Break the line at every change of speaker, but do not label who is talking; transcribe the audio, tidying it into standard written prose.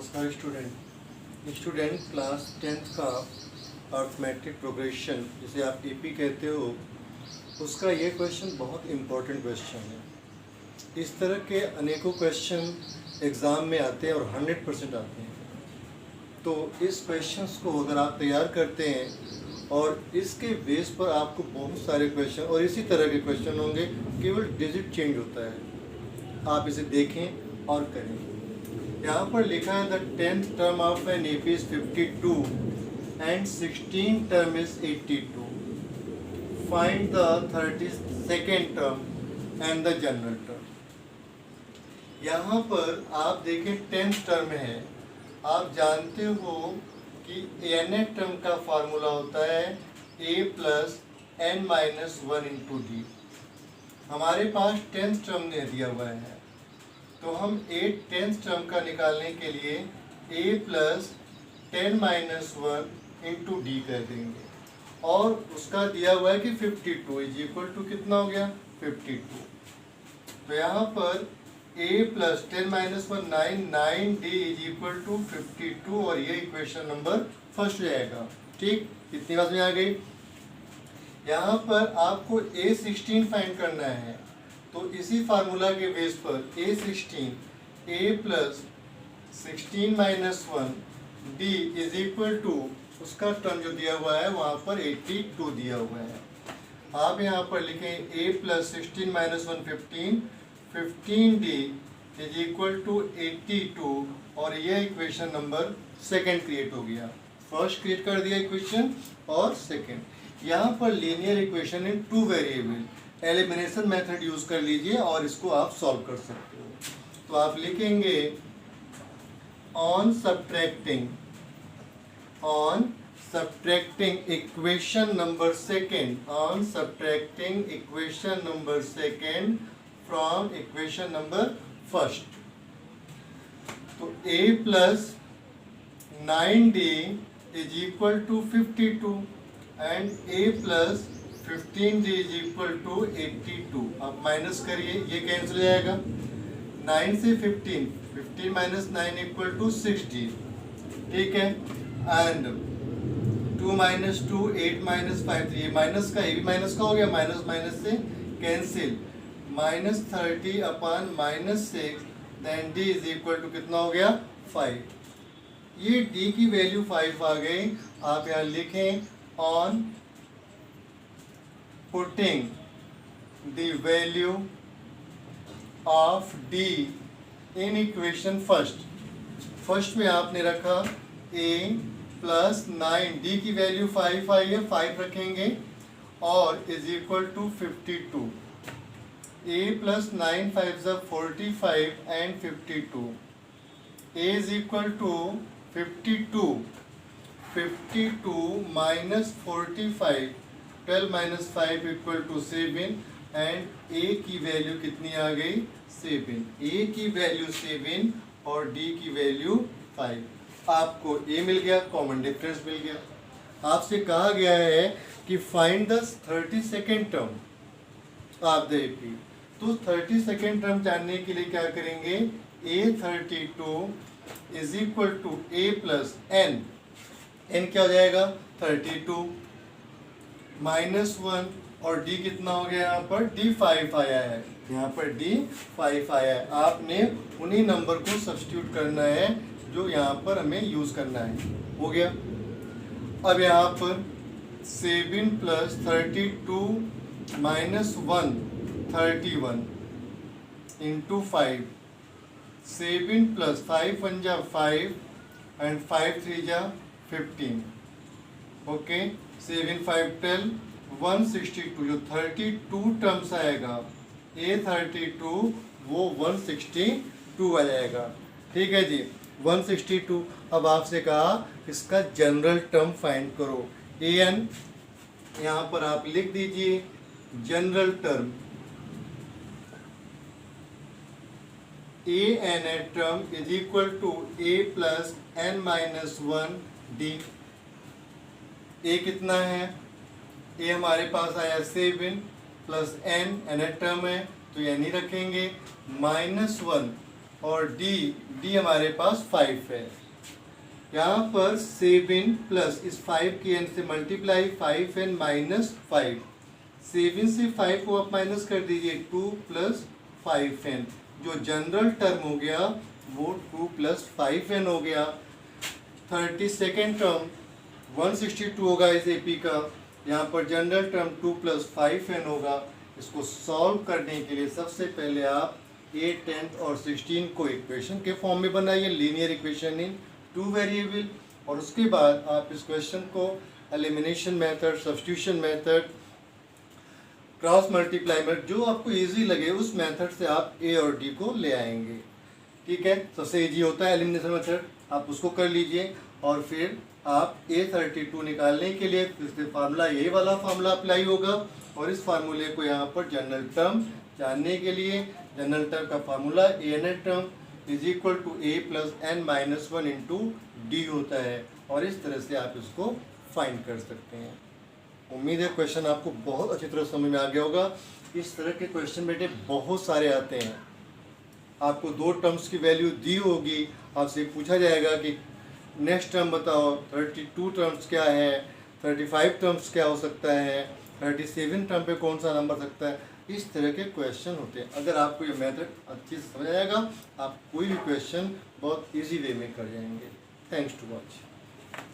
नमस्कार student class 10th का arithmetic progression जिसे आप एपी कहते हो उसका ये क्वेश्चन बहुत इम्पोर्टेंट क्वेश्चन है। इस तरह के अनेकों क्वेश्चन एग्ज़ाम में आते हैं और 100% आते हैं। तो इस क्वेश्चंस को अगर आप तैयार करते हैं और इसके बेस पर आपको बहुत सारे क्वेश्चन और इसी तरह के क्वेश्चन होंगे, केवल डिजिट चेंज होता है। आप इसे देखें और करें। यहाँ पर लिखा है the 10th term of an AP is 52 and 16 term is 82. Find the 32nd term and the general term. यहाँ पर आप देखें 10th टर्म है। आप जानते हो कि nth टर्म का फार्मूला होता है a plus n minus 1 into D. हमारे पास 10th टर्म ने दिया हुआ है, तो हम 10th टर्म का निकालने के लिए a plus 10 minus 1 into D कर देंगे और उसका दिया हुआ है कि 52 इज इक्वल टू कितना हो गया 52। तो यहाँ पर a plus 10 minus 1 9 d is equal to 52 और ये इक्वेशन नंबर फर्स्ट हो जाएगा। ठीक, इतनी बात में आ गई। यहाँ पर आपको a16 फाइंड करना है, तो इसी फार्मूला के बेस पर a plus 16 minus 1 d is equal to उसका टर्म जो दिया हुआ है वहाँ पर 82 दिया हुआ है। आप यहाँ पर लिखें a plus 16 minus 1 15d is equal to 82 और यह इक्वेशन नंबर सेकेंड क्रिएट हो गया। फर्स्ट क्रिएट कर दिया इक्वेशन और सेकेंड। यहाँ पर linear equation in two variable elimination method use कर लीजिए और इसको आप सॉल्व कर सकते हो। तो आप लिखेंगे on subtracting equation number second from equation number first. तो a plus 9d is equal to 52 and a plus 15d is equal to 82। आप माइनस करिए, ये कैंसिल हो जाएगा। 9 से 15 माइनस 9 इक्वल टू 60। ठीक है, एंड 2 माइनस 2 8 माइनस 5 ये माइनस का, ये भी माइनस का हो गया, माइनस माइनस से cancel. Minus 30 upon minus 6 then d is equal to कितना हो गया 5। ये d की वैल्यू 5 आ गई। आप यहाँ लिखें on putting the value of d in equation first में आपने रखा a प्लस 9 d की वैल्यू 5 आई है, 5 रखेंगे और is equal to 52। a plus 9 5 45 and 52 a is equal to 52 minus 45 12 minus 5 equal to 7 एंड a की वैल्यू कितनी आ गई 7। a की वैल्यू 7 और d की वैल्यू 5। आपको a मिल गया, कॉमन डिफरेंस मिल गया। आपसे कहा गया है कि find the 32nd term of the AP. तो 32nd टर्म जानने के लिए क्या करेंगे, a32 is equal to a plus n क्या हो जाएगा 32 माइनस 1 और d कितना हो गया, यहाँ पर d 5 आया है, यहाँ पर d 5 आया है। आपने उन्हीं नंबर को सब्स्टिट्यूट करना है जो यहाँ पर हमें यूज करना है। हो गया। अब यहाँ पर 7 प्लस 32 माइनस 1 31 इंटू 5। 7 प्लस 5 1 जा 5 एंड 5 3 जा 15। ओके, 7 5 12 162 जो 32 टर्म्स आएगा a32 वो 162 आ जाएगा। ठीक है जी, 162। अब आपसे कहा इसका जनरल टर्म फाइंड करो। an यहाँ पर आप लिख दीजिए general term an term is equal to a plus n minus 1 d। a कितना है, a हमारे पास आया 7 प्लस n टर्म है तो n ही रखेंगे, माइनस 1 और डी हमारे पास 5 है। यहाँ पर 7 प्लस इस 5 की n से मल्टीप्लाई 5n माइनस 5, 7 से 5 को आप माइनस कर दीजिए 2 प्लस 5n, जो जनरल टर्म हो गया वो 2 प्लस 5n हो गया। 32nd टर्म 162 होगा इस एपी का, यहाँ पर जनरल टर्म 2 प्लस 5n होगा। इसको सॉल्व करने के लिए सबसे पहले आप 8, 10 और 16 को इक्वेशन के फॉर्म में बनाइए, लीनियर इक्वेशन इन 2 वेरिएबल, और उसके बाद आप इस क्वेश्चन को elimination method, substitution method, cross multiply method, जो आपको इजी लगे उस मेथड से आप ए और डी को ले आएंगे। ठीक है, सबसे इजी होता है एलिमिनेशन मेथड, आप उसको कर लीजिए। और फिर आप A32 निकालने के लिए फिर से फार्मूला, यही वाला फार्मूला अप्लाई होगा, और इस फार्मूले को यहाँ पर जनरल टर्म जानने के लिए, जनरल टर्म का formula AN term is equal to A plus n minus 1 into d होता है, और इस तरह से आप इसको फाइंड कर सकते हैं। उम्मीद है क्वेश्चन आपको बहुत अच्छी तरह समझ में आ गया होगा। इस तरह के क्वेश्चन बेटे बहुत सारे आते हैं। आपको 2 टर्म्स की वैल्यू दी होगी, आपसे पूछा जाएगा कि नेक्स्ट टर्म बताओ, 32 टर्म्स क्या है, 35 टर्म्स क्या हो सकता है, 37 टर्म पे कौन सा नंबर सकता है, इस तरह के क्वेश्चन होते हैं। अगर आपको ये मेथड अच्छे से समझ आएगा, आप कोई भी क्वेश्चन बहुत इजी वे में कर जाएंगे। Thanks to watch.